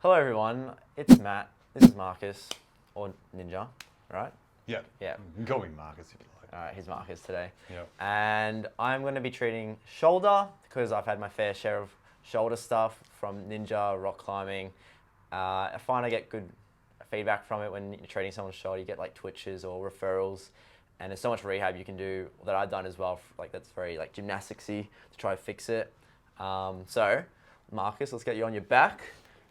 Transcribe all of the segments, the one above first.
Hello everyone, it's Matt. This is Marcus, or Ninja, right? Yeah. Yeah. You can call me Marcus if you like. All right, he's Marcus today. Yeah. And I'm going to be treating shoulder because I've had my fair share of shoulder stuff from Ninja, rock climbing. I find I get good feedback from it when you're treating someone's shoulder. You get like twitches or referrals, and there's so much rehab you can do that I've done as well. Like that's very like gymnasticsy to try to fix it. So, Marcus, let's get you on your back.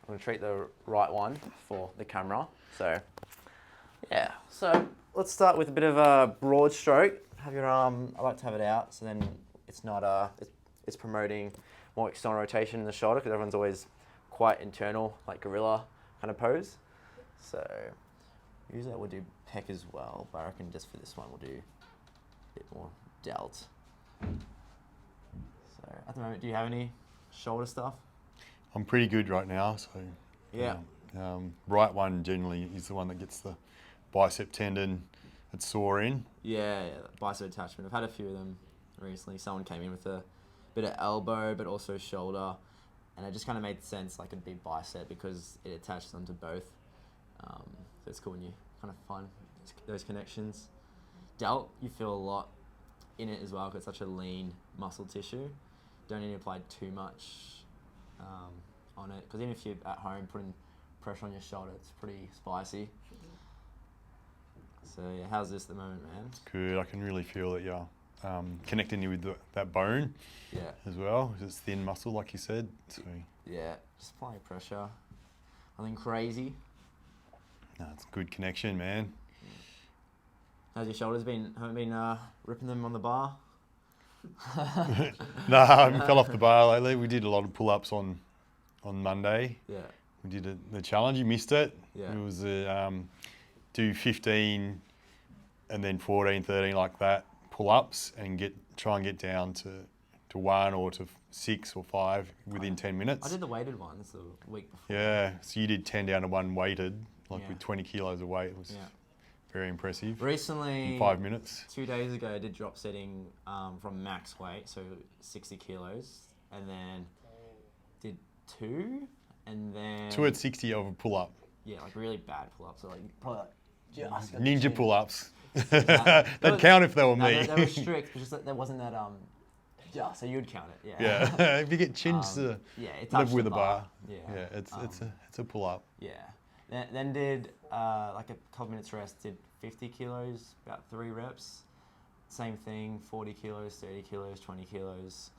I'm going to treat the right one for the camera. So, yeah. So let's start with a bit of a broad stroke. Have your arm. I like to have it out, so then it's not it's promoting more external rotation in the shoulder because everyone's always quite internal, like gorilla kind of pose. So usually I would do pec as well, but I reckon just for this one we'll do a bit more delt. So at the moment, do you have any shoulder stuff? I'm pretty good right now, so Yeah. right one generally is the one that gets the bicep tendon that's sore in. Yeah, bicep attachment. I've had a few of them recently. Someone came in with a bit of elbow, but also shoulder, and it just kind of made sense like it'd be bicep because it attaches onto both. So it's cool when you kind of find those connections. Delt, you feel a lot in it as well because it's such a lean muscle tissue. Don't need to apply too much on it because even if you're at home putting pressure on your shoulder, it's pretty spicy. So yeah, how's this at the moment, man? It's good. I can really feel it. Yeah, connecting you with that bone. Yeah. As well. It's thin muscle, like you said. So Yeah, just applying pressure. Nothing crazy. no, it's a good connection, man. How's your shoulders been? Haven't been ripping them on the bar? No, I haven't fell off the bar lately. We did a lot of pull-ups on Monday. Yeah. We did the challenge. You missed it. Yeah. It was do 15 and then 14, 13 like that pull-ups and try and get down to 1 or to 6 or 5 within 10 minutes. I did the weighted ones the week before. Yeah, so you did 10 down to 1 weighted, like Yeah. with 20 kilos of weight. It was very impressive. Recently, In 5 minutes. 2 days ago, I did drop setting from max weight, so 60 kilos, and then did 2, and then 2 at 60 of a pull-up. yeah, like really bad pull-ups, so like probably like just got the Ninja chin. pull-ups. That They'd was- count if they were No, me. they were strict, but just that there wasn't that yeah, so you'd count it, yeah. Yeah, if you get chins to Yeah, it live touched with the a bar. Yeah. Yeah, it's a pull-up. Yeah. Then did like a couple minutes rest, did 50 kilos, about 3 reps. Same thing, 40 kilos, 30 kilos, 20 kilos.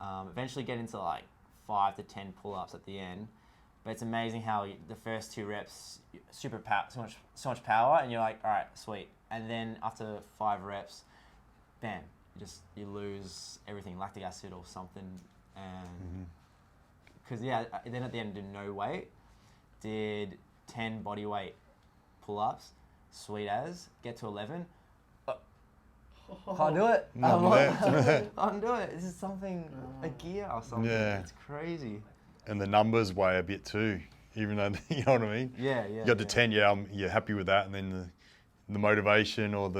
Eventually get into like 5 to 10 pull-ups at the end. But it's amazing how the first 2 reps, so much power, and you're like, all right, sweet. And then after 5 reps, bam, you lose everything, lactic acid or something. And because then at the end did no weight, did 10 body weight pull-ups, sweet as, get to 11. Can't do it. Can't do it. This is something, a gear or something. Yeah. It's crazy. And the numbers weigh a bit too, even though, you know what I mean? Yeah. You got to 10, you're happy with that, and then the motivation or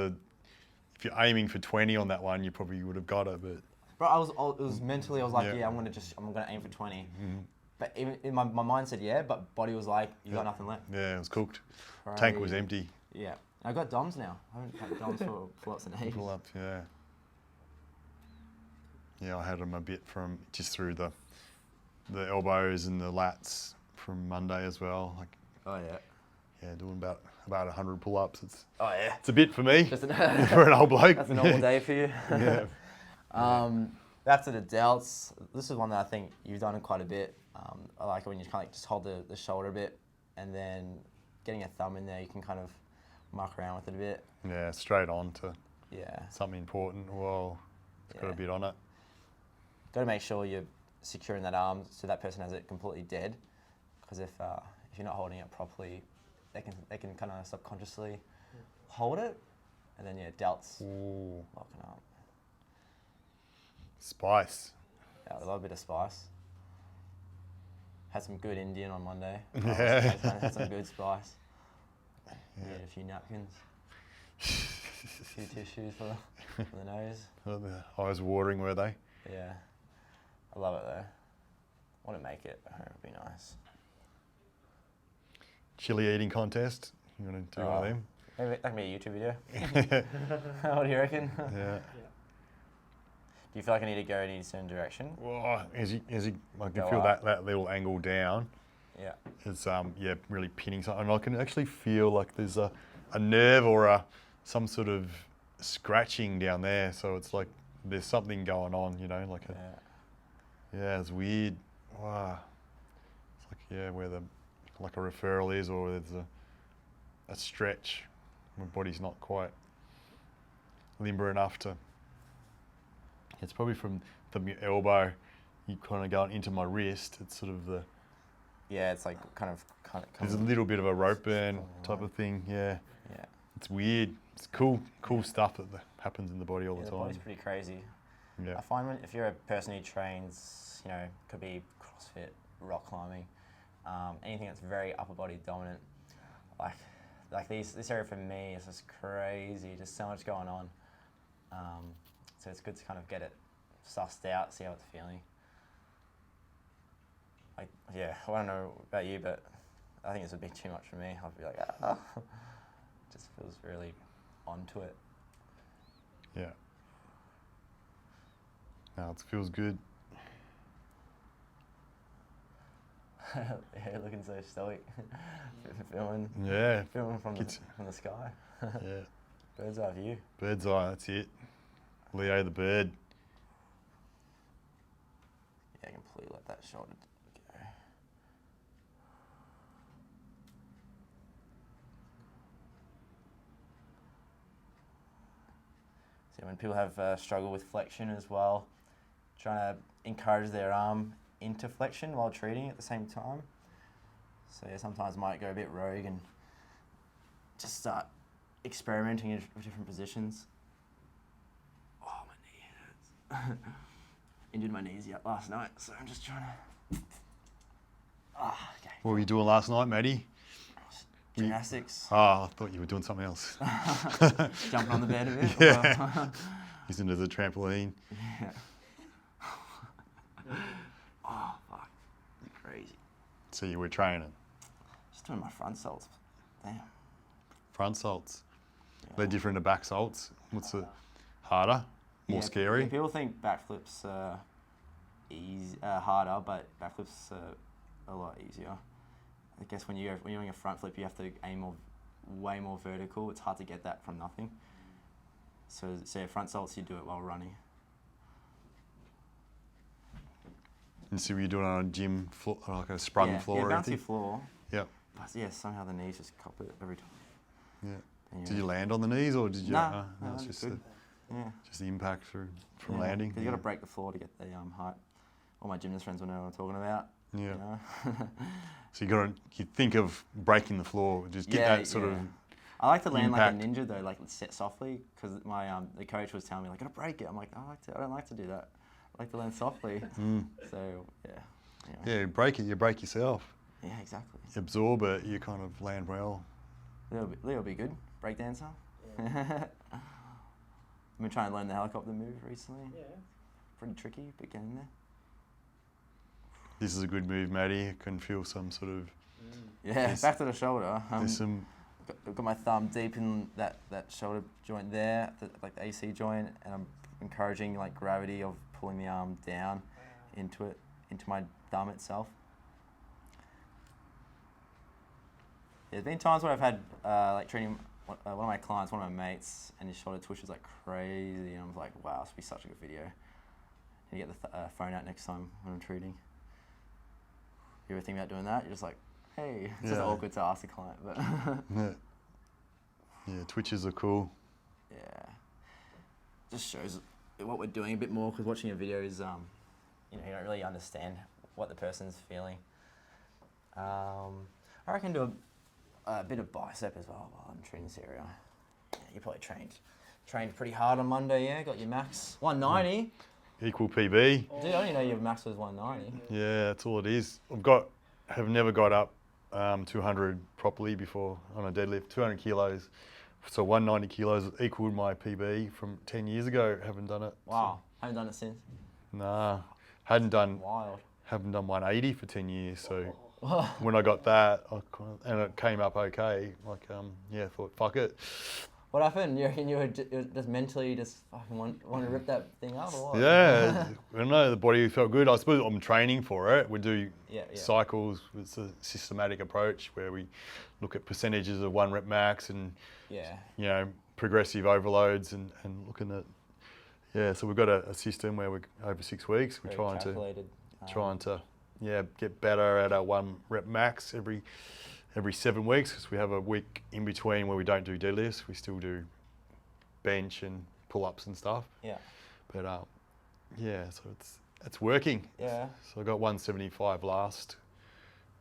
if you're aiming for 20 on that one, you probably would have got it, but... Bro, it was mentally, I was like, Yeah. I'm gonna aim for 20. But even in my mind said yeah, but body was like, you got nothing left. Yeah, it was cooked. Crazy. Tank was empty. Yeah. I got DOMs now. I haven't had DOMs for pull-ups in ages. Pull-ups, yeah. Yeah, I had them a bit from just through the elbows and the lats from Monday as well. Like, Oh yeah. yeah, doing about 100 pull-ups. It's It's a bit for me, Just for an old bloke. That's a normal day for you. Yeah. Back to the delts. This is one that I think you've done quite a bit. I like it when you kind of just hold the shoulder a bit, and then getting a thumb in there, you can kind of muck around with it a bit. Yeah, straight on to Yeah. something important. Well, it's got Yeah. a bit on it. Got to make sure you're securing that arm so that person has it completely dead. Because if you're not holding it properly, they can kind of subconsciously hold it, and then delts Ooh, locking up. spice. Yeah, I love a bit of spice. Had some good Indian on Monday. Yeah. Had some good spice. Yeah, a few napkins. A few tissues for the nose. Oh, the eyes watering, were they? Yeah. I love it though. I want to make it at home, it'd be nice. chili eating contest. You want to do one of them? Maybe that can be a YouTube video. What do you reckon? Yeah. Do you feel like I need to go in a certain direction? Well, as you, I can Go feel up. that little angle down. Yeah. It's really pinning something. And I can actually feel like there's a nerve or some sort of scratching down there. So it's like there's something going on, you know, like it's weird. Wow. It's like where like a referral is, or there's a stretch. My body's not quite limber enough to. It's probably from the elbow, you kind of going into my wrist. It's sort of it's like kind of. There's a little bit of a rope burn type of thing. Yeah. Yeah. It's weird. It's cool stuff that happens in the body all the time. The body's pretty crazy. Yeah. I find if you're a person who trains, you know, could be CrossFit, rock climbing, anything that's very upper body dominant, like this area for me is just crazy. Just so much going on. So it's good to kind of get it sussed out, see how it's feeling. Like, I don't know about you, but I think it's a bit too much for me. I'll be like, just feels really onto it. Yeah. No, it feels good. Yeah, looking so stoic. Filming. Yeah. Filming from the sky. Yeah. Bird's eye view. Bird's eye, that's it. Leo the bird. Yeah, completely let that shoulder go. So when people have struggle with flexion as well, trying to encourage their arm into flexion while treating at the same time. So sometimes might go a bit rogue and just start experimenting with different positions. Oh, my knee hurts. Injured my knees last night, so I'm just trying to. Okay. What were you doing last night, Matty? Gymnastics. I thought you were doing something else. Jumping on the bed a bit. Yeah. Using it as a trampoline. Yeah. Oh, fuck. Crazy. So you were training. Just doing my front salts. Damn. Front salts. Yeah. They're different to back salts. What's it? Harder? More scary? Yeah, people think backflips are harder, but backflips are a lot easier. I guess when you're doing a front flip, you have to aim way more vertical. It's hard to get that from nothing. So front salts, you do it while running. And so you're doing it on a gym floor, like a sprung floor or anything? Yeah, bouncy floor. Yeah. But somehow the knees just cop it every time. Yeah. Anyway. Did you land on the knees, or did you? No, it's it's just good. just the impact from landing. Because you got to break the floor to get the height. All my gymnast friends will know what I'm talking about. Yeah. You know? So you think of breaking the floor, just get that sort of. I like to land impact. like a ninja though, like sit softly, because my the coach was telling me like, gotta break it. I'm like, I don't like to do that. I like to land softly. So Anyway. Yeah, break it. You break yourself. Yeah, exactly. Absorb it. You kind of land well. Leo will be good. Break dancer. Yeah. I've been trying to learn the helicopter move recently. Yeah. Pretty tricky, but getting there. This is a good move, Matty. I can feel some sort of. Yeah, back to the shoulder. There's some. Got my thumb deep in that shoulder joint there, like the AC joint, and I'm encouraging like gravity of pulling the arm down into my thumb itself. There's been times where I've had like training one of my clients, one of my mates, and his shoulder twitches like crazy, and I'm like, wow, this would be such a good video. And you get the phone out next time when I'm treating. You ever think about doing that? You're just like, hey, it's just awkward to ask the client, but. Yeah, twitches are cool. Yeah, just shows what we're doing a bit more, because watching a video is, you don't really understand what the person's feeling. I reckon do a bit of bicep as well while I'm training this area. Yeah, you probably trained pretty hard on Monday, yeah? Got your max 190. Equal PB. Dude, I didn't know your max was 190. Yeah, that's all it is. Have never got up 200 properly before on a deadlift. 200 kilos. So 190 kilos equaled my PB from 10 years ago. Haven't done it. Wow, haven't done it since? Nah, haven't done Wild. 180 for 10 years. So when I got that, and it came up okay. Like, I thought, fuck it. What happened? You reckon you were just mentally just fucking want to rip that thing up or what? Yeah, I don't know, the body felt good. I suppose I'm training for it. We do Yeah. cycles. It's a systematic approach where we look at percentages of 1 rep max and, progressive overloads and looking at, so we've got a system where we're over 6 weeks. We're trying to get better at our 1 rep max every 7 weeks, because we have a week in between where we don't do deadlifts. We still do bench and pull-ups and stuff. Yeah. But so it's working. Yeah. So I got 175 last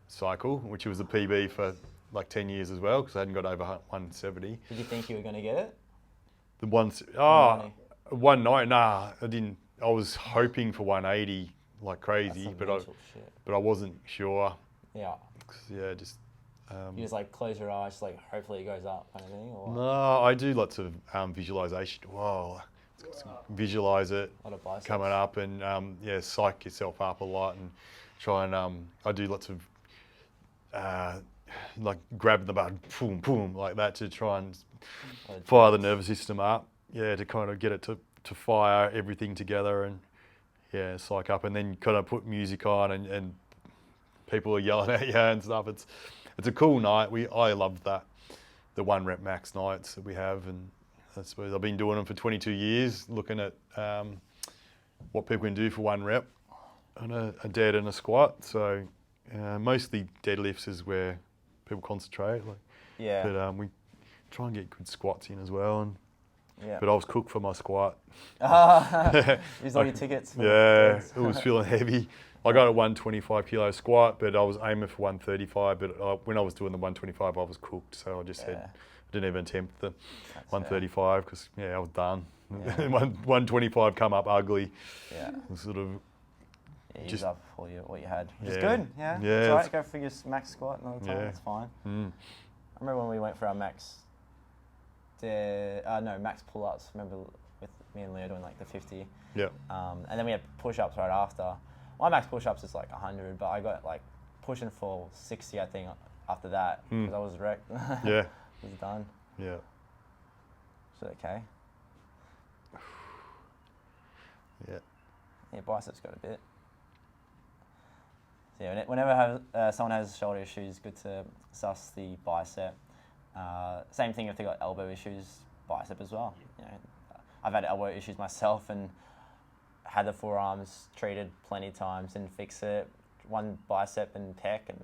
cycle, which was the PB for like 10 years as well, because I hadn't got over 170. Did you think you were going to get it? The ones, 190, nah, I didn't. I was hoping for 180 like crazy, but I wasn't sure. Yeah. Just. You just like close your eyes, like hopefully it goes up kind of thing, or? No, I do lots of visualization. Whoa, visualize it coming up, and psych yourself up a lot, and try and I do lots of like grab the button, boom, boom, like that, to try and fire the nervous system up. Yeah, to kind of get it to fire everything together, and psych up, and then kind of put music on, and people are yelling at you and stuff. It's a cool night. I love that, the 1 rep max nights that we have, and I suppose I've been doing them for 22 years, looking at what people can do for 1 rep on a dead and a squat. So mostly deadlifts is where people concentrate. But we try and get good squats in as well. But I was cooked for my squat. Use all your tickets. Yeah, it was feeling heavy. I got a 125 kilo squat, but I was aiming for 135. But when I was doing the 125, I was cooked. So I just said, I didn't even attempt the 135 because I was done. 125 come up ugly. Yeah. Sort of. Yeah, use up all what you had, which is Yeah. good. Yeah. Yeah, It's all right. it's- Go for your max squat another time. Yeah. It's fine. Mm. I remember when we went for our max. Max pull-ups. Remember with me and Leo doing like the 50. Yeah. And then we had push-ups right after. My max push-ups is like 100, but I got like pushing for 60, I think, after that, because I was wrecked. Yeah. It was done. Yeah. Is it okay? Yeah. Yeah, biceps got a bit. So yeah, whenever someone has shoulder issues, good to suss the bicep. Same thing if they got elbow issues, bicep as well. I've had elbow issues myself and had the forearms treated plenty of times, didn't fix it. One bicep and pec, and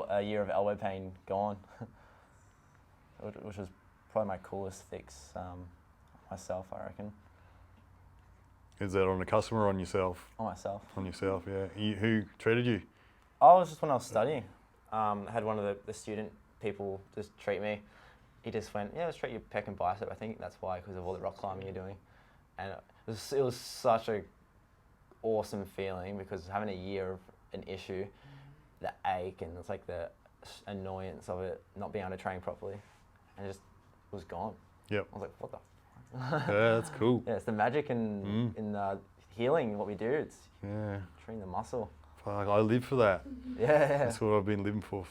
a year of elbow pain gone, which was probably my coolest fix myself, I reckon. Is that on a customer or on yourself? On myself. On yourself, yeah. Who treated you? I was just when I was studying. I had one of the student people just treat me. He just went, let's treat your pec and bicep. I think that's why, because of all the rock climbing you're doing. And it was such a awesome feeling, because having a year of an issue, the ache and it's like the annoyance of it not being able to train properly, and it just was gone. Yep. I was like, what the? Yeah, that's cool. Yeah, it's the magic in healing what we do. It's training the muscle. Fuck, I live for that. Yeah. That's what I've been living for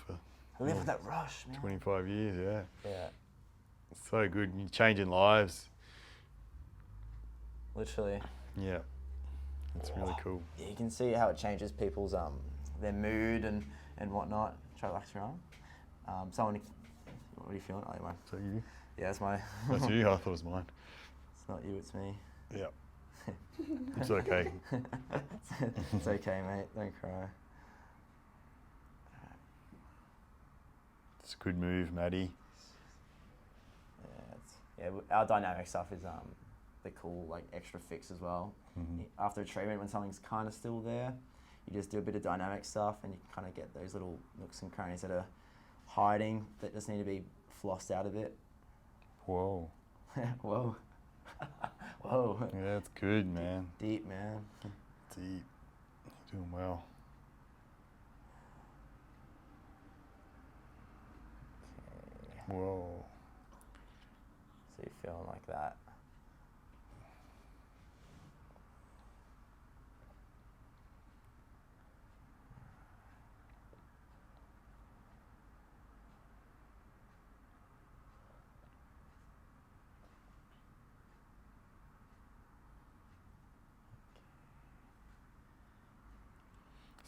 I live with that rush, man. 25 years, yeah. Yeah. It's so good. You're changing lives. Literally. Yeah. It's really cool. Yeah, you can see how it changes people's their mood and whatnot. Try to relax your arm. What are you feeling? Oh, mine. Is that you? Yeah, it's my. That's you? I thought it was mine. It's not you, it's me. Yeah. It's okay. It's okay, mate. Don't cry. It's a good move, Maddie. Our dynamic stuff is the cool like extra fix as well. Mm-hmm. After a treatment, when something's kind of still there, you just do a bit of dynamic stuff, and you kind of get those little nooks and crannies that are hiding that just need to be flossed out a bit. Whoa. Whoa. Whoa. Yeah, it's good, man. Deep, man. Deep. You're doing well. Okay. Whoa. So you're feeling like that.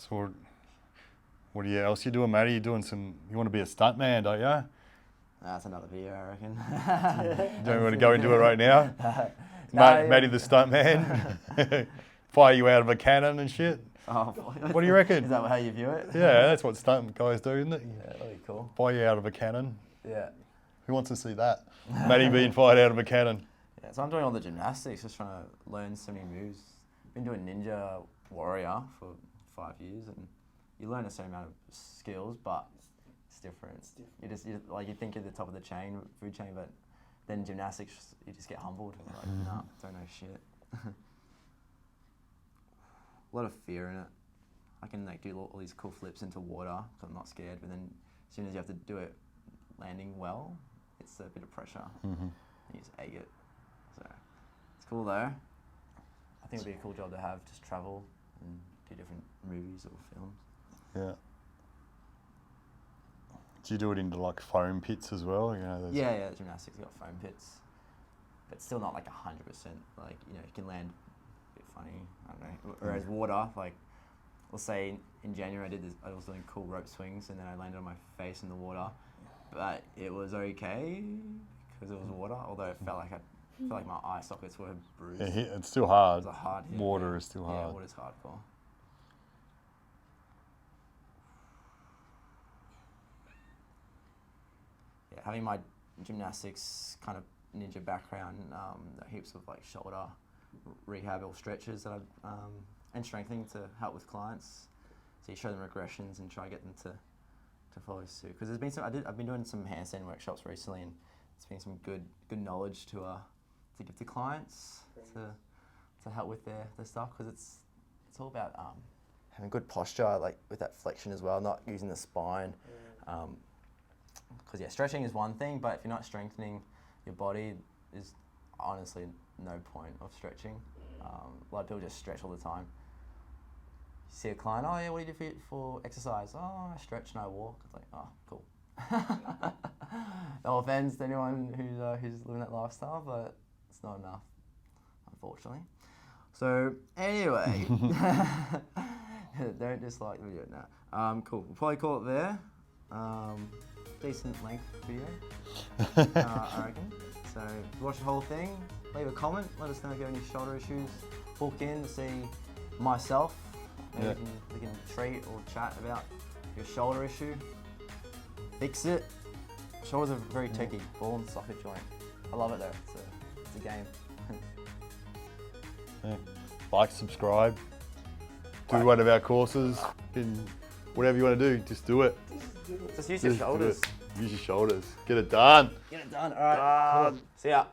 So what else you doing, Matty? You want to be a stuntman, don't you? That's another video, I reckon. Don't you want to go into it right now? Matty the stuntman? Fire you out of a cannon and shit? Oh, what do you reckon? Is that how you view it? Yeah, that's what stunt guys do, isn't it? Yeah, that'd be cool. Fire you out of a cannon. Yeah. Who wants to see that? Matty being fired out of a cannon. Yeah, so I'm doing all the gymnastics, just trying to learn so many moves. Been doing Ninja Warrior for 5 years, and you learn a certain amount of skills, but it's different. You think you're the top of the food chain, but then gymnastics, you just get humbled. Like, nah, don't know shit. A lot of fear in it. I can do all these cool flips into water because I'm not scared, but then as soon as you have to do it landing well, it's a bit of pressure. Mm-hmm. You just egg it. So it's cool though. I think it'd be a cool job to have, just travel and do different movies or films. Yeah. Do you do it into like foam pits as well? Yeah, gymnastics got foam pits, but still not like 100%. Like, you can land a bit funny. I don't know. Whereas water, like, let's say in January I was doing cool rope swings and then I landed on my face in the water, but it was okay because it was water. Although it felt like my eye sockets were bruised. It's still hard. It was a hard hit. Water is still hard. Yeah, water's hardcore. Yeah, having my gymnastics kind of ninja background, heaps of like shoulder rehab or stretches that and strengthening to help with clients. So you show them regressions and try to get them to follow suit. Because there's been I've been doing some handstand workshops recently, and it's been some good knowledge to give to clients to help with their stuff, because it's all about having good posture, like with that flexion as well, not using the spine. Because stretching is one thing, but if you're not strengthening your body, there's honestly no point of stretching. A lot of people just stretch all the time. You see a client, oh yeah, what do you do for exercise? Oh, I stretch and I walk. It's like, oh, cool. No offense to anyone who's living that lifestyle, but it's not enough, unfortunately. So anyway, don't dislike the video now. Cool. We'll probably call it there. Decent length video, I reckon. So if you watch the whole thing, leave a comment. Let us know if you have any shoulder issues. Book in to see myself. Maybe we can treat or chat about your shoulder issue. Fix it. Shoulders are very techy, ball and socket joint. I love it though. It's a game. Yeah. Like, subscribe, do one of our courses, whatever you want to do, just do it. Just use your shoulders. Use your shoulders. Get it done. Get it done. All right. Cool. See ya.